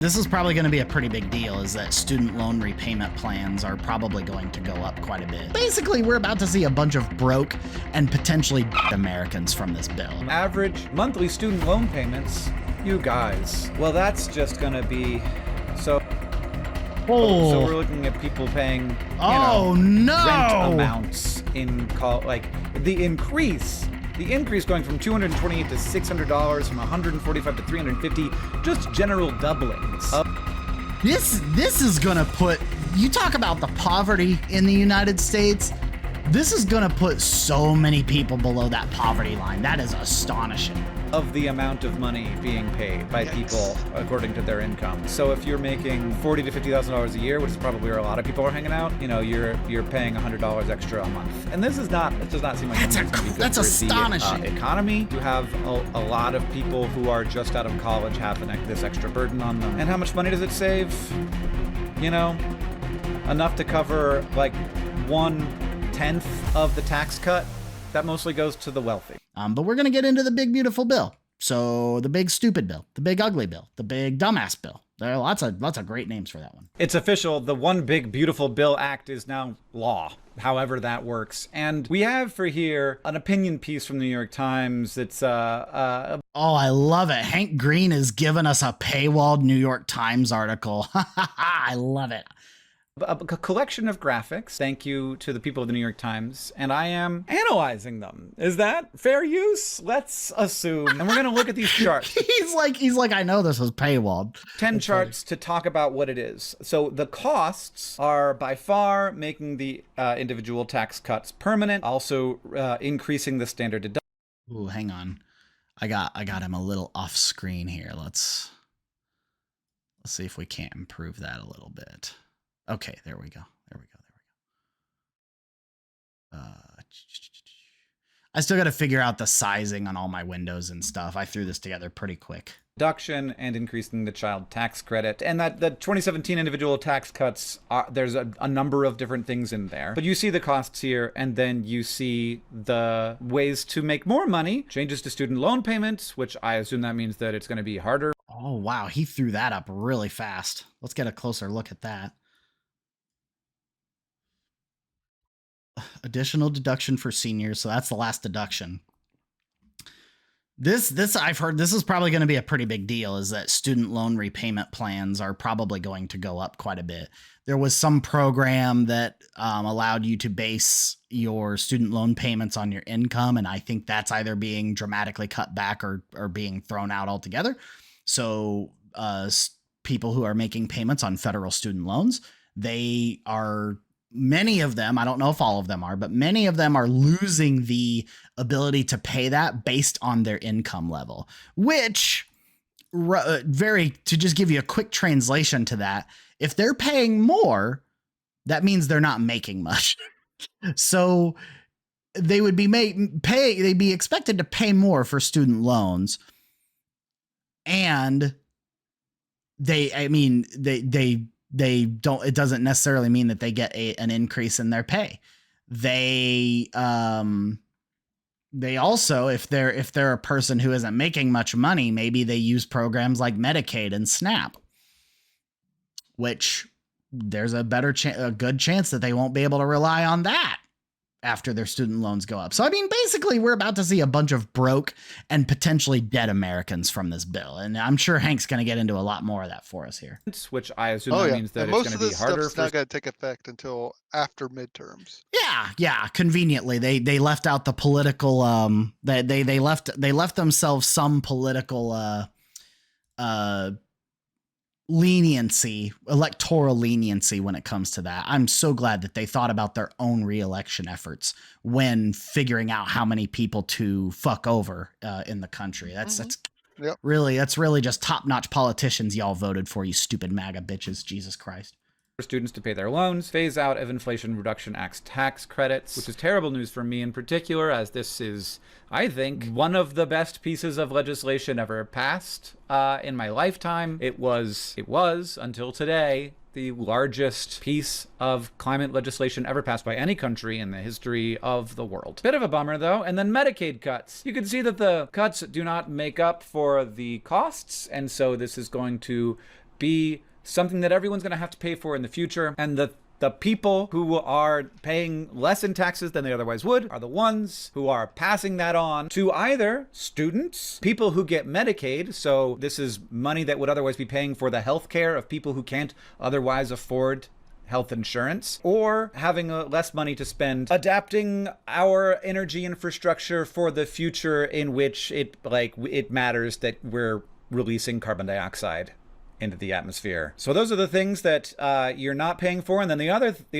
This is probably going to be a pretty big deal, is that student loan repayment plans are probably going to go up quite a bit. Basically, we're about to see a bunch of broke and potentially Americans from this bill. Average monthly student loan payments, you guys. Well, that's just going to be so we're looking at people paying rent amounts in the increase going from $228 to $600, from $145 to $350, just general doublings. This is gonna put, you talk about the poverty in the United States, this is gonna put so many people below that poverty line. That is astonishing. Of the amount of money being paid by people according to their income. So if you're making $40,000 to $50,000 a year, which is probably where a lot of people are hanging out, you're paying $100 extra a month. And it does not seem like that's astonishing. The economy. You have a lot of people who are just out of college having this extra burden on them. And how much money does it save? Enough to cover like 1/10 of the tax cut. That mostly goes to the wealthy. But we're going to get into the big, beautiful bill. So the big, stupid bill, the big, ugly bill, the big, dumbass bill. There are lots of great names for that one. It's official. The One Big Beautiful Bill Act is now law, however that works. And we have for here an opinion piece from the New York Times. It's oh, I love it. Hank Green has given us a paywalled New York Times article. I love it. A collection of graphics. Thank you to the people of the New York Times. And I am analyzing them. Is that fair use? Let's assume. And we're going to look at these charts. He's like, I know this was paywalled. 10 charts to talk about what it is. So the costs are by far making the individual tax cuts permanent, also increasing the standard deduction. Ooh, hang on. I got him a little off screen here. Let's see if we can't improve that a little bit. Okay, there we go. I still got to figure out the sizing on all my windows and stuff. I threw this together pretty quick. Reduction and increasing the child tax credit. And that the 2017 individual tax cuts, there's a number of different things in there. But you see the costs here, and then you see the ways to make more money. Changes to student loan payments, which I assume that means that it's going to be harder. Oh, wow. He threw that up really fast. Let's get a closer look at that. Additional deduction for seniors. So that's the last deduction. This I've heard this is probably going to be a pretty big deal, is that student loan repayment plans are probably going to go up quite a bit. There was some program that allowed you to base your student loan payments on your income. And I think that's either being dramatically cut back or being thrown out altogether. So people who are making payments on federal student loans, they are, many of them, I don't know if all of them are, but many of them are losing the ability to pay that based on their income level, which to just give you a quick translation to that, if they're paying more, that means they're not making much. So they would be they'd be expected to pay more for student loans. And they don't, it doesn't necessarily mean that they get an increase in their pay. They also, if they're a person who isn't making much money, maybe they use programs like Medicaid and SNAP, which there's a good chance that they won't be able to rely on that after their student loans go up. So, I mean, basically, we're about to see a bunch of broke and potentially dead Americans from this bill. And I'm sure Hank's going to get into a lot more of that for us here. Which I assume means that it's going to be harder. Most of this stuff's not going to take effect until after midterms. Yeah. Conveniently, they left out the political. They left themselves some political electoral leniency when it comes to that. I'm so glad that they thought about their own re-election efforts when figuring out how many people to fuck over in the country. That's really just top-notch politicians y'all voted for, you stupid MAGA bitches. Jesus Christ. For students to pay their loans, phase out of Inflation Reduction Act's tax credits, which is terrible news for me in particular, as this is, I think, one of the best pieces of legislation ever passed in my lifetime. It was until today the largest piece of climate legislation ever passed by any country in the history of the world. Bit of a bummer, though. And then Medicaid cuts. You can see that the cuts do not make up for the costs, and so this is going to be something that everyone's going to have to pay for in the future. And the people who are paying less in taxes than they otherwise would are the ones who are passing that on to either students, people who get Medicaid. So this is money that would otherwise be paying for the health care of people who can't otherwise afford health insurance, or having less money to spend adapting our energy infrastructure for the future in which it matters that we're releasing carbon dioxide into the atmosphere. So those are the things that you're not paying for. And then the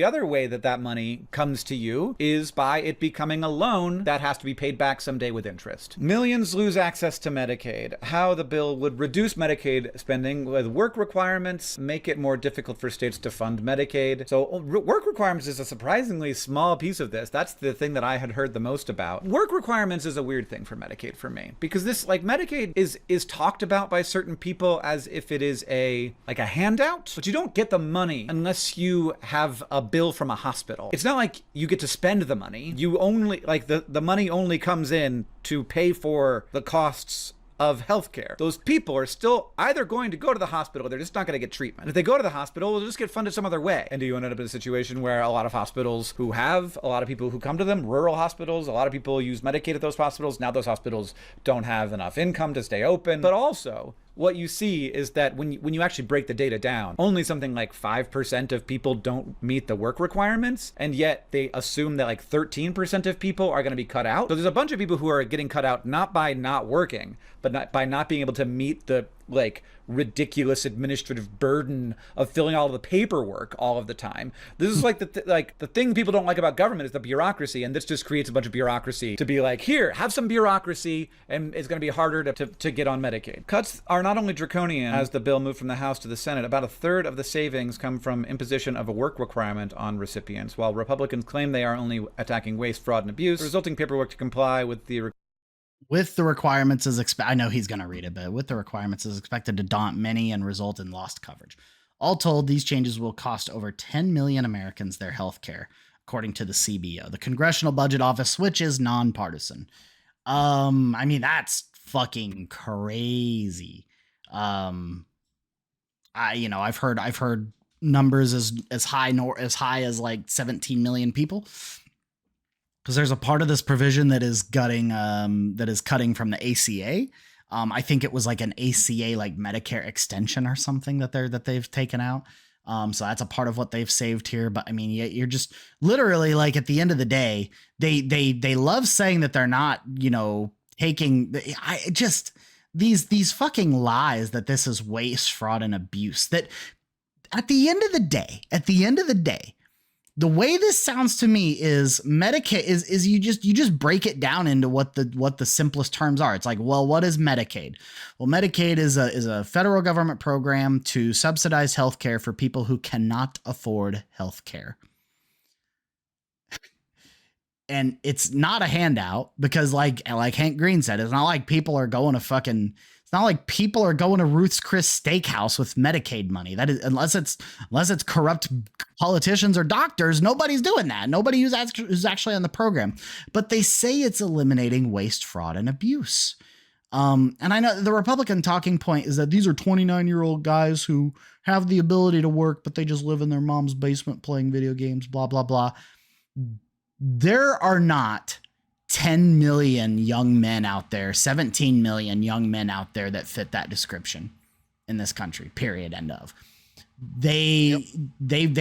other way that money comes to you is by it becoming a loan that has to be paid back someday with interest. Millions lose access to Medicaid. How the bill would reduce Medicaid spending with work requirements, make it more difficult for states to fund Medicaid. So work requirements is a surprisingly small piece of this. That's the thing that I had heard the most about. Work requirements is a weird thing for Medicaid for me, because this, Medicaid is talked about by certain people as if it is a handout, but you don't get the money unless you have a bill from a hospital. It's not like you get to spend the money. You only, the money only comes in to pay for the costs of healthcare. Those people are still either going to go to the hospital, or they're just not going to get treatment. If they go to the hospital, they'll just get funded some other way. And do you end up in a situation where a lot of hospitals who have a lot of people who come to them, rural hospitals, a lot of people use Medicaid at those hospitals. Now those hospitals don't have enough income to stay open. But also, what you see is that when you actually break the data down, only something like 5% of people don't meet the work requirements, and yet they assume that 13% of people are going to be cut out. So there's a bunch of people who are getting cut out not by not working, but by not being able to meet the ridiculous administrative burden of filling all of the paperwork all of the time. This is the thing people don't like about government is the bureaucracy, and this just creates a bunch of bureaucracy to be here, have some bureaucracy, and it's going to be harder to get on Medicaid. Cuts are not only draconian, as the bill moved from the House to the Senate. About a third of the savings come from imposition of a work requirement on recipients, while Republicans claim they are only attacking waste, fraud, and abuse. The resulting paperwork to comply with the requirements is I know he's going to read it, but with the requirements is expected to daunt many and result in lost coverage. All told, these changes will cost over 10 million Americans their health care, according to the CBO, the Congressional Budget Office, which is nonpartisan. That's fucking crazy. I've heard numbers as high as 17 million people. Because there's a part of this provision that is cutting from the ACA. I think it was an ACA Medicare extension or something that they've taken out. So that's a part of what they've saved here. But you're just literally at the end of the day, they love saying that they're not taking these fucking lies that this is waste, fraud, and abuse. That at the end of the day. The way this sounds to me is Medicaid is you just break it down into what the simplest terms are. It's what is Medicaid? Well, Medicaid is a federal government program to subsidize healthcare for people who cannot afford healthcare. And it's not a handout because like Hank Green said, it's not like people are going to Ruth's Chris Steakhouse with Medicaid money. That is, unless it's corrupt politicians or doctors, nobody's doing that. Nobody who's actually on the program. But they say it's eliminating waste, fraud, and abuse. And I know the Republican talking point is that these are 29-year-old guys who have the ability to work, but they just live in their mom's basement playing video games, blah, blah, blah. There are not 10 million young men out there, 17 million young men out there that fit that description in this country, period, end of. They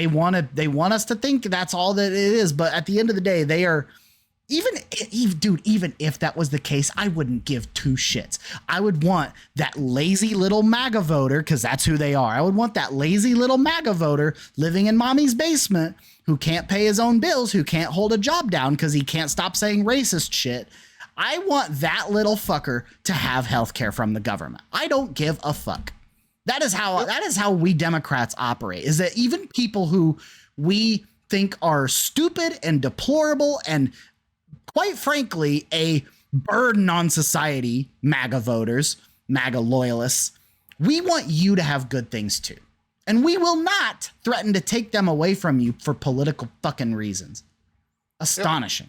want us to think that's all that it is. But at the end of the day, they are, even if that was the case, I wouldn't give two shits. I would want that lazy little MAGA voter, because that's who they are. I would want that lazy little MAGA voter living in mommy's basement who can't pay his own bills, who can't hold a job down because he can't stop saying racist shit. I want that little fucker to have health care from the government. I don't give a fuck. That is how we Democrats operate, is that even people who we think are stupid and deplorable and quite frankly a burden on society, MAGA voters, MAGA loyalists, we want you to have good things too. And we will not threaten to take them away from you for political fucking reasons. Astonishing.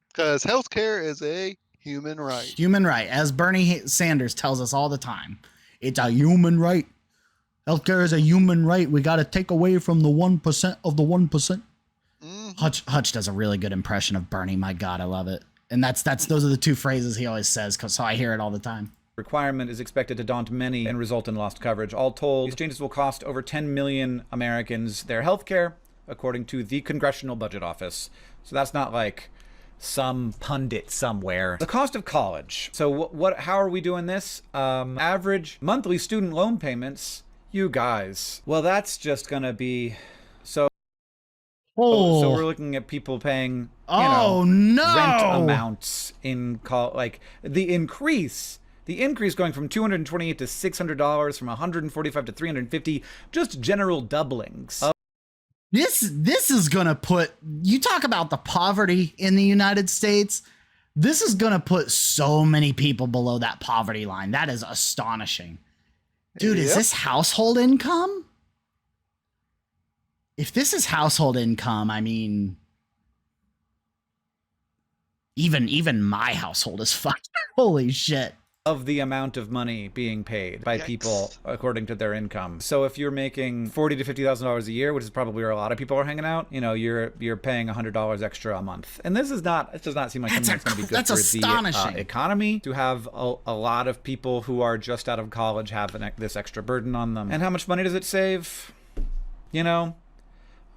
Because healthcare is a human right. Human right. As Bernie Sanders tells us all the time, it's a human right. Healthcare is a human right. We got to take away from the 1% of the 1%. Hutch does a really good impression of Bernie. My God, I love it. And those are the two phrases he always says, so I hear it all the time. Requirement is expected to daunt many and result in lost coverage. All told, these changes will cost over 10 million Americans their health care, according to the Congressional Budget Office. So that's not like some pundit somewhere. The cost of college. So how are we doing this? Average monthly student loan payments, you guys. Well, that's just gonna be so. So we're looking at people paying, rent amounts in like the increase going from $228 to $600, from $145 to $350, just general doublings. This is gonna put, you talk about the poverty in the United States. This is gonna put so many people below that poverty line. That is astonishing, dude. Is this household income? If this is household income, I mean, even my household is fucked. Holy shit. Of the amount of money being paid by people according to their income. So if you're making $40,000 to $50,000 a year, which is probably where a lot of people are hanging out, you're paying $100 extra a month. And it does not seem like something that's going to be good for the economy, to have a lot of people who are just out of college have this extra burden on them. And how much money does it save?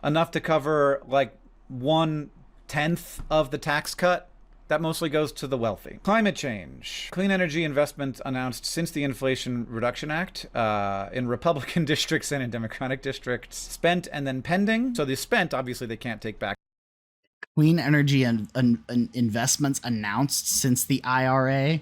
Enough to cover like 1/10 of the tax cut that mostly goes to the wealthy. Climate change. Clean energy investments announced since the Inflation Reduction Act in Republican districts and in Democratic districts. Spent and then pending. So the spent, obviously they can't take back. Clean energy and investments announced since the IRA.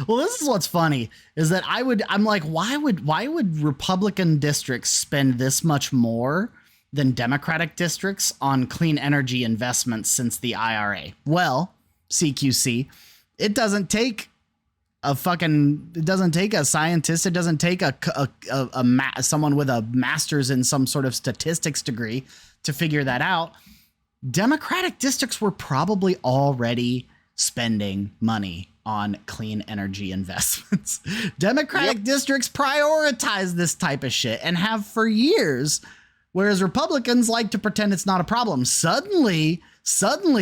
Well, this is what's funny is that I'm like, why would Republican districts spend this much more than Democratic districts on clean energy investments since the IRA? Well, CQC, it doesn't take a scientist. It doesn't take someone with a master's in some sort of statistics degree to figure that out. Democratic districts were probably already spending money on clean energy investments. Democratic districts prioritize this type of shit and have for years, whereas Republicans like to pretend it's not a problem. Suddenly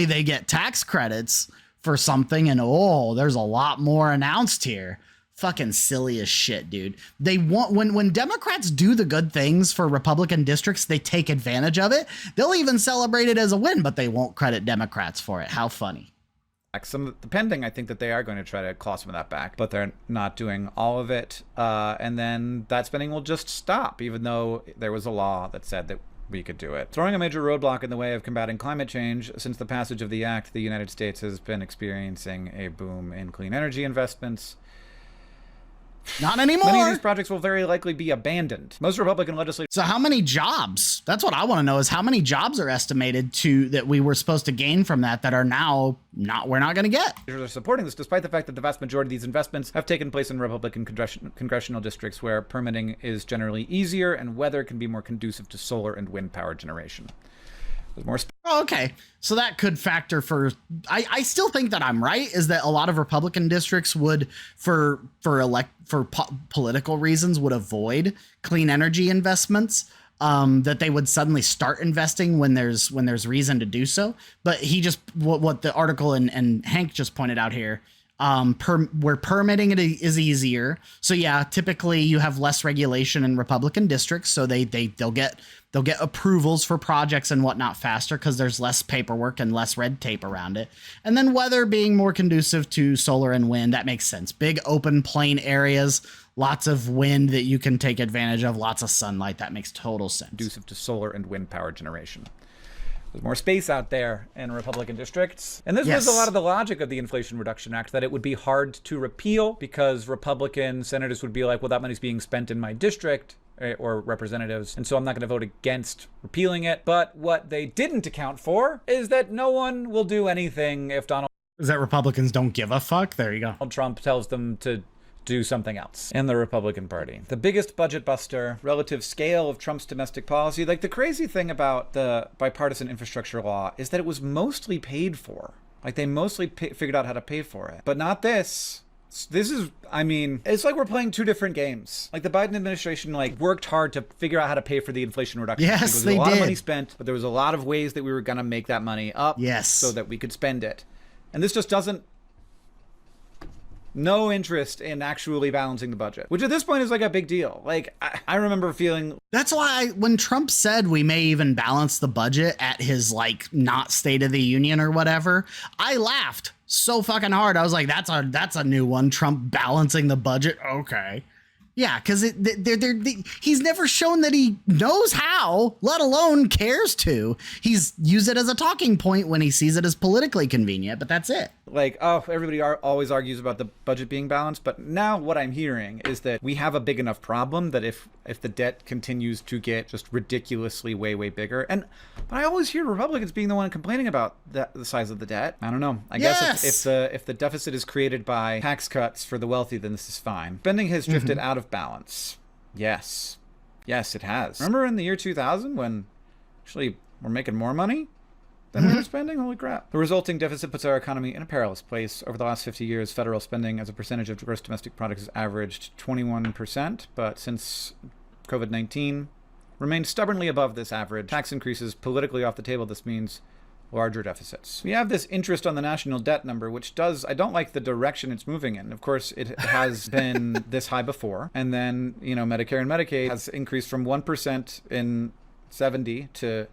they get tax credits for something, and there's a lot more announced here. Fucking silly as shit, dude. They want, when Democrats do the good things for Republican districts, they take advantage of it. They'll even celebrate it as a win, but they won't credit Democrats for it. How funny. Depending, I think that they are going to try to claw some of that back, but they're not doing all of it. And then that spending will just stop, even though there was a law that said that we could do it. Throwing a major roadblock in the way of combating climate change. Since the passage of the act, the United States has been experiencing a boom in clean energy investments. Not anymore. Many of these projects will very likely be abandoned. Most Republican legislators. So how many jobs? That's what I want to know, is how many jobs are estimated that we were supposed to gain from that are now we're not going to get. Are supporting this, despite the fact that the vast majority of these investments have taken place in Republican congressional districts where permitting is generally easier and weather can be more conducive to solar and wind power generation. There's more. Okay, so that could factor for. I still think that I'm right, is that a lot of Republican districts would, for political reasons, would avoid clean energy investments. That they would suddenly start investing when there's reason to do so. But what the article and Hank just pointed out here, where permitting it is easier. So yeah, typically you have less regulation in Republican districts, so they'll get approvals for projects and whatnot faster because there's less paperwork and less red tape around it. And then weather being more conducive to solar and wind, that makes sense. Big open plain areas, lots of wind that you can take advantage of, lots of sunlight. That makes total sense. Conducive to solar and wind power generation. There's more space out there in Republican districts. And this was a lot of the logic of the Inflation Reduction Act, that it would be hard to repeal because Republican senators would be like, well, that money's being spent in my district, or representatives, and so I'm not going to vote against repealing it. But what they didn't account for is that no one will do anything if is that Republicans don't give a fuck? There you go. Donald Trump tells them to do something else in the Republican Party. The biggest budget buster, relative scale of Trump's domestic policy. Like, the crazy thing about the bipartisan infrastructure law is that it was mostly paid for. Like, they mostly figured out how to pay for it, but not this. This is, I mean, it's like we're playing two different games. Like the Biden administration, like worked hard to figure out how to pay for the Inflation Reduction Act. Yes, There was they a lot did. of money spent, but there was a lot of ways that we were gonna make that money up, Yes, so that we could spend it. And this just doesn't. No interest in actually balancing the budget, which at this point is like a big deal. Like I remember feeling. That's why when Trump said we may even balance the budget at his like not State of the Union or whatever, I laughed so fucking hard. I was like, that's a new one. Trump balancing the budget. Okay. Yeah, because he's never shown that he knows how, let alone cares to. He's used it as a talking point when he sees it as politically convenient, but that's it. Like, oh, everybody always argues about the budget being balanced, but now what I'm hearing is that we have a big enough problem that if the debt continues to get just ridiculously way bigger, but I always hear Republicans being the one complaining about the size of the debt. I don't know. I guess if the deficit is created by tax cuts for the wealthy, then this is fine. Spending has drifted out of balance. Yes, it has. Remember in the year 2000 when actually we're making more money than we were spending? Holy crap. The resulting deficit puts our economy in a perilous place. Over the last 50 years, federal spending as a percentage of gross domestic product has averaged 21%, but since COVID-19, remained stubbornly above this average. Tax increases politically off the table. This means larger deficits. We have this interest on the national debt number, which I don't like the direction it's moving in. Of course, it has been this high before. And then, Medicare and Medicaid has increased from 1% in 70 to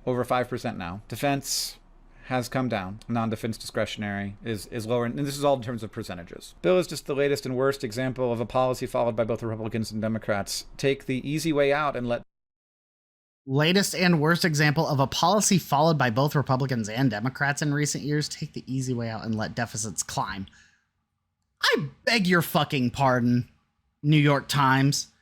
over 5% now. Defense has come down. Non-defense discretionary is lower. And this is all in terms of percentages. Bill is just the latest and worst example of a policy followed by both Republicans and Democrats. Take the easy way out and let... Latest and worst example of a policy followed by both Republicans and Democrats in recent years. Take the easy way out and let deficits climb. I beg your fucking pardon, New York Times.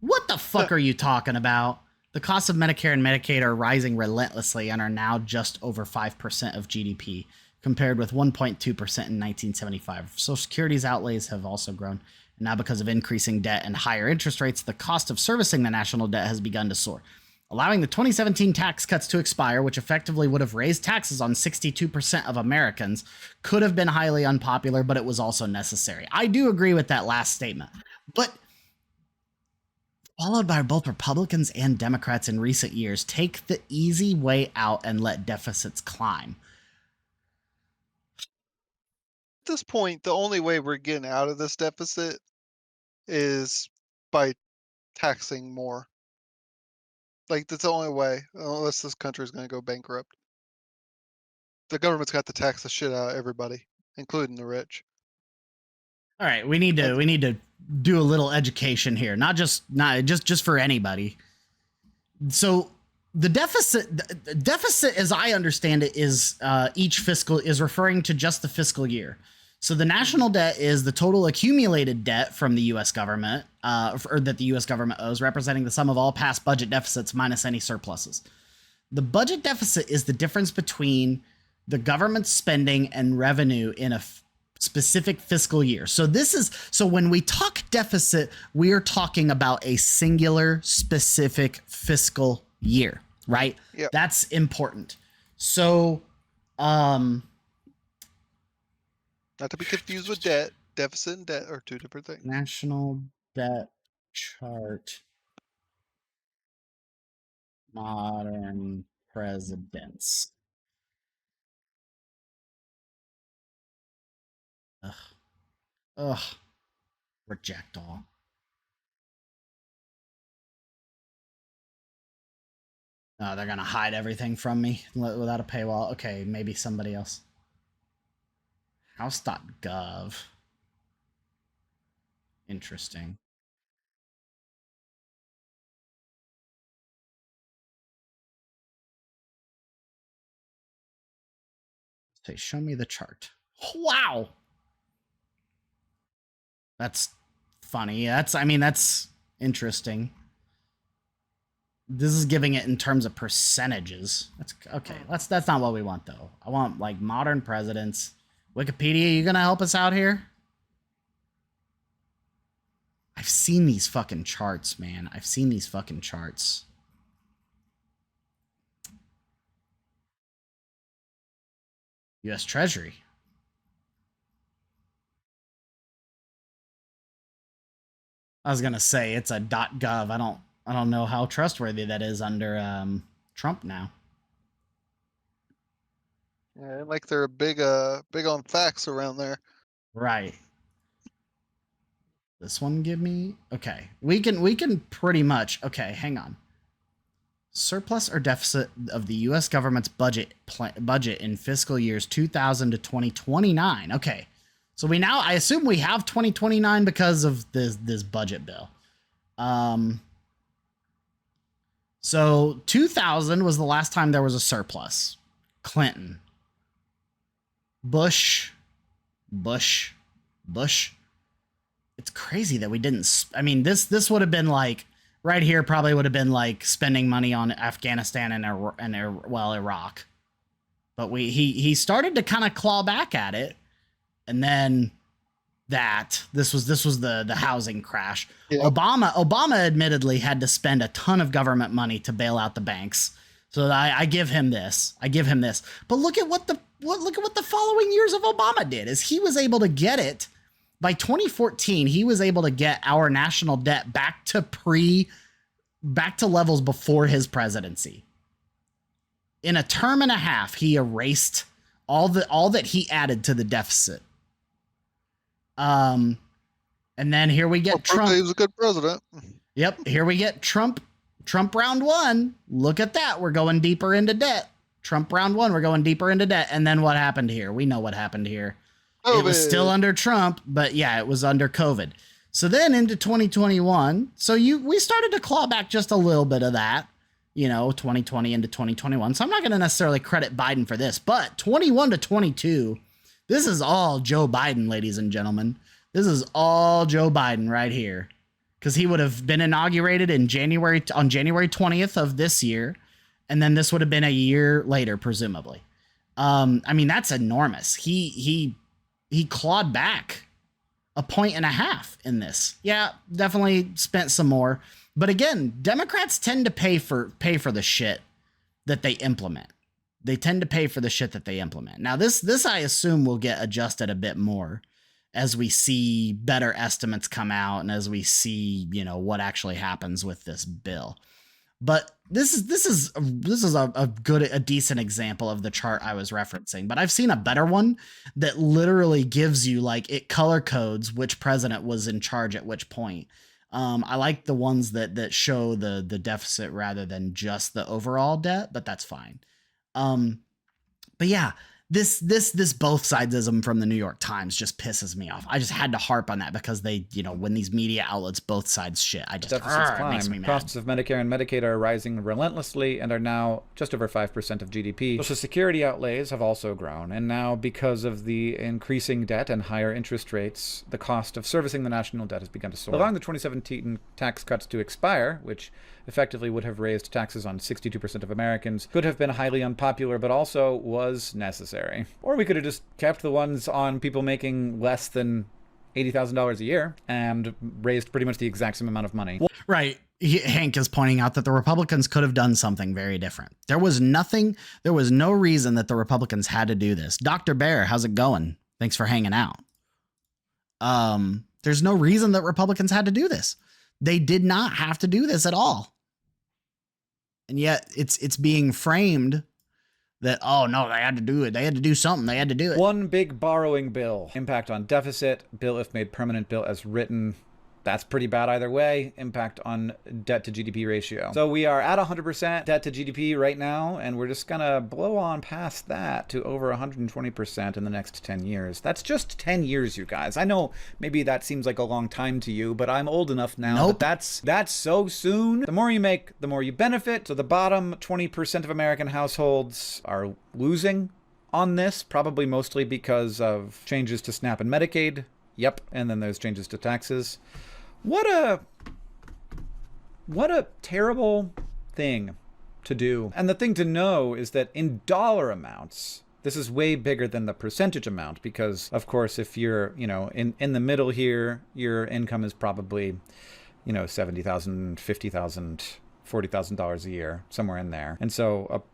What the fuck are you talking about? The costs of Medicare and Medicaid are rising relentlessly and are now just over 5% of GDP, compared with 1.2% in 1975. Social Security's outlays have also grown. And now because of increasing debt and higher interest rates, the cost of servicing the national debt has begun to soar. Allowing the 2017 tax cuts to expire, which effectively would have raised taxes on 62% of Americans, could have been highly unpopular, but it was also necessary. I do agree with that last statement. But followed by both Republicans and Democrats in recent years, take the easy way out and let deficits climb. At this point, the only way we're getting out of this deficit is by taxing more. Like, that's the only way, unless this country is going to go bankrupt. The government's got to tax the shit out of everybody, including the rich. All right, we need to do a little education here, not just for anybody. So the deficit, as I understand it, is each fiscal is referring to just the fiscal year. So the national debt is the total accumulated debt from the U.S. government, or that the U.S. government owes, representing the sum of all past budget deficits minus any surpluses. The budget deficit is the difference between the government's spending and revenue in a specific fiscal year. So when we talk deficit, we are talking about a singular specific fiscal year, right? Yep. That's important. So, not to be confused with debt. Deficit and debt are two different things. national debt chart, modern presidents. Ugh. Reject all. Oh, they're gonna hide everything from me without a paywall. Okay, maybe somebody else. House.gov. Interesting. Say, show me the chart. Wow. That's funny. That's interesting. This is giving it in terms of percentages. That's okay. That's not what we want though. I want like modern presidents. Wikipedia, you gonna help us out here? I've seen these fucking charts, man. I've seen these fucking charts. U.S. Treasury. I was gonna say it's a .gov. I don't know how trustworthy that is under Trump now. Yeah, like they're big on facts around there. Right. This one give me okay. We can pretty much okay. Hang on. Surplus or deficit of the U.S. government's budget in fiscal years 2000 to 2029. Okay, so I assume we have 2029 because of this budget bill. So 2000 was the last time there was a surplus. Clinton, Bush. It's crazy that we didn't. I mean, this would have been like right here. Probably would have been like spending money on Afghanistan and Iraq. But he started to kind of claw back at it, and then this was the housing crash. Yep. Obama admittedly had to spend a ton of government money to bail out the banks. So I give him this. But look at what the following years of Obama did. Is he was able to get it. By 2014, he was able to get our national debt back to levels before his presidency. In a term and a half, he erased all that he added to the deficit. And then here we get Trump. He was a good president. Yep, here we get Trump round one. Look at that. We're going deeper into debt. Trump round one, we're going deeper into debt. And then what happened here? We know what happened here. COVID. It was still under Trump, but yeah, it was under COVID. So then into 2021, we started to claw back just a little bit of that, 2020 into 2021. So I'm not going to necessarily credit Biden for this, but 21 to 22, this is all Joe Biden, ladies and gentlemen. This is all Joe Biden right here, because he would have been inaugurated on January 20th of this year, and then this would have been a year later, presumably. I mean, that's enormous. He clawed back 1.5 points in this. Yeah, definitely spent some more. But again, Democrats tend to pay for the shit that they implement. They tend to pay for the shit that they implement. Now, this I assume will get adjusted a bit more as we see better estimates come out and as we see, what actually happens with this bill. But this is a decent example of the chart I was referencing. But I've seen a better one that literally gives you it color codes which president was in charge at which point. I like the ones that show the deficit rather than just the overall debt, but that's fine. But yeah, this both sidesism from the New York Times just pisses me off. I just had to harp on that because they, when these media outlets both sides shit, it makes me mad. Costs of Medicare and Medicaid are rising relentlessly and are now just over 5% of GDP. Social Security outlays have also grown, and now because of the increasing debt and higher interest rates, the cost of servicing the national debt has begun to soar. Allowing the 2017 tax cuts to expire, which effectively would have raised taxes on 62% of Americans, could have been highly unpopular, but also was necessary. Or we could have just kept the ones on people making less than $80,000 a year and raised pretty much the exact same amount of money. Right. Hank is pointing out that the Republicans could have done something very different. There was no reason that the Republicans had to do this. Dr. Bear, how's it going? Thanks for hanging out. There's no reason that Republicans had to do this. They did not have to do this at all. And yet it's being framed that, oh no, they had to do it. They had to do something. They had to do it. One big borrowing bill. Impact on deficit. Bill if made permanent. Bill as written. That's pretty bad either way. Impact on debt to GDP ratio. So we are at 100% debt to GDP right now, and we're just gonna blow on past that to over 120% in the next 10 years. That's just 10 years, you guys. I know maybe that seems like a long time to you, but I'm old enough now that that's so soon. The more you make, the more you benefit. So the bottom 20% of American households are losing on this, probably mostly because of changes to SNAP and Medicaid. Yep, and then there's changes to taxes. What a terrible thing to do. And the thing to know is that in dollar amounts, this is way bigger than the percentage amount because, of course, if you're, in the middle here, your income is probably, $70,000, $50,000, $40,000 a year, somewhere in there. And so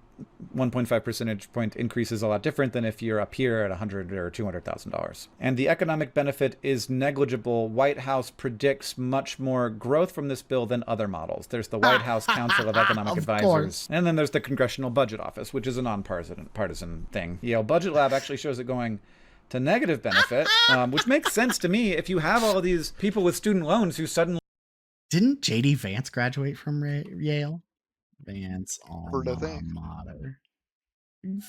1.5 percentage point increase is a lot different than if you're up here at $100,000 or $200,000. And the economic benefit is negligible. White House predicts much more growth from this bill than other models. There's the White House Council of Economic Advisors, and then there's the Congressional Budget Office, which is a nonpartisan thing. Yale Budget Lab actually shows it going to negative benefit, which makes sense to me if you have all of these people with student loans who suddenly... Didn't J.D. Vance graduate from Yale? Vance Heard, I think. mater.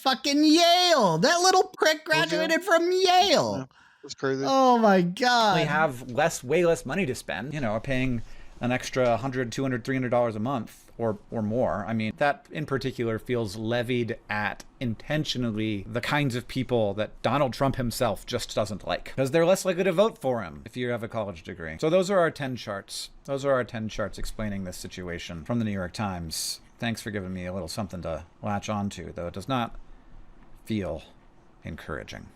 Fucking Yale. That little prick graduated from Yale. Yeah, that's crazy. Oh my God. They have way less money to spend, are paying an extra $100, $200, $300 a month or more. I mean, that in particular feels levied at intentionally the kinds of people that Donald Trump himself just doesn't like, because they're less likely to vote for him if you have a college degree. So those are our 10 charts. Those are our 10 charts explaining this situation from the New York Times. Thanks for giving me a little something to latch onto, though it does not feel encouraging.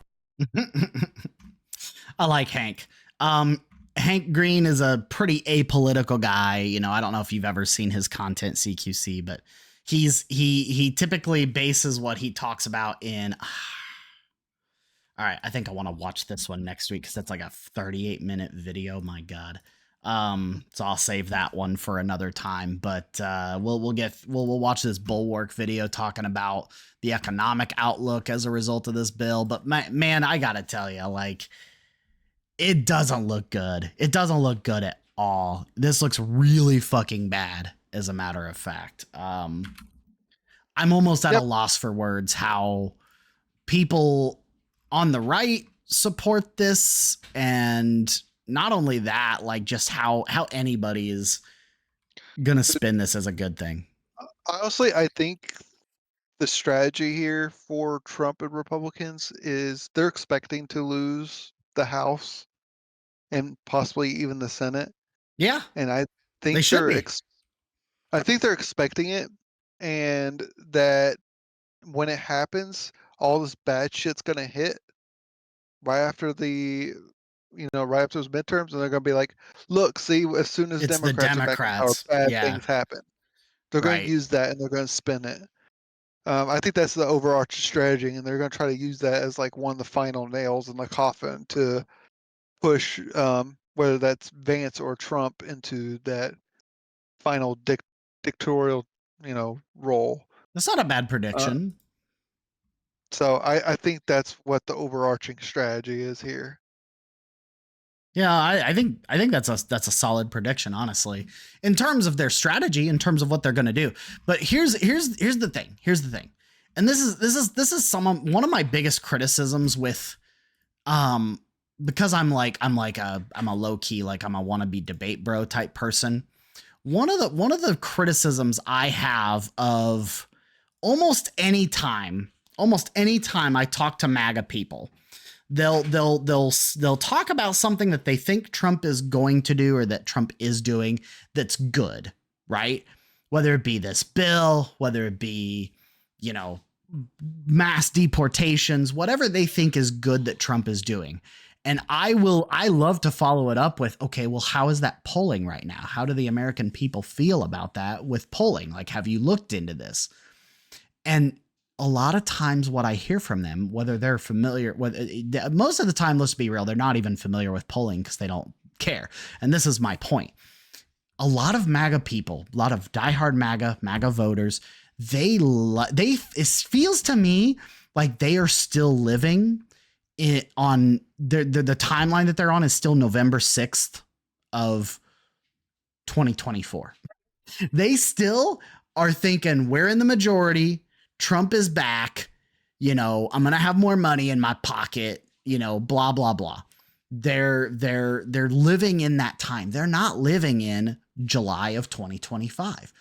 I like Hank. Hank Green is a pretty apolitical guy. I don't know if you've ever seen his content, CQC, but he typically bases what he talks about in. All right, I think I want to watch this one next week because that's like a 38-minute video. My God. So I'll save that one for another time. But we'll watch this Bulwark video talking about the economic outlook as a result of this bill. But man, I gotta tell you, like, it doesn't look good. It doesn't look good at all. This looks really fucking bad, as a matter of fact. I'm almost at a loss for words how people on the right support this, and not only that, like just how anybody is gonna spin this as a good thing. Honestly, I think the strategy here for Trump and Republicans is they're expecting to lose the House and possibly even the Senate. Yeah, And I think they should be. I think they're expecting it, and that when it happens, all this bad shit's gonna hit right after right after those midterms, and they're gonna be like, "Look, see, as soon as It's the Democrats are back in power, bad yeah. things happen." They're going Right. to use that and they're going to spin it. I think that's the overarching strategy, and they're going to try to use that as like one of the final nails in the coffin to push whether that's Vance or Trump into that final dictatorial, role. That's not a bad prediction. So I think that's what the overarching strategy is here. Yeah, I think that's a solid prediction, honestly, in terms of their strategy, in terms of what they're going to do. But here's the thing. Here's the thing, and this is one of my biggest criticisms with, because I'm a low key, like I'm a wannabe debate bro type person. One of the criticisms I have of almost any time I talk to MAGA people, they'll talk about something that they think Trump is going to do or that Trump is doing that's good, right? Whether it be this bill, whether it be, mass deportations, whatever they think is good that Trump is doing. And I love to follow it up with, okay, well, how is that polling right now? How do the American people feel about that with polling? Like, have you looked into this? And a lot of times what I hear from them, whether they're familiar with, most of the time, let's be real, they're not even familiar with polling because they don't care. And this is my point. A lot of MAGA people, a lot of diehard MAGA voters, it feels to me like they are still living on the timeline that they're on is still November 6th of 2024. They still are thinking we're in the majority. Trump is back. I'm going to have more money in my pocket, blah, blah, blah. They're living in that time. They're not living in July of 2025.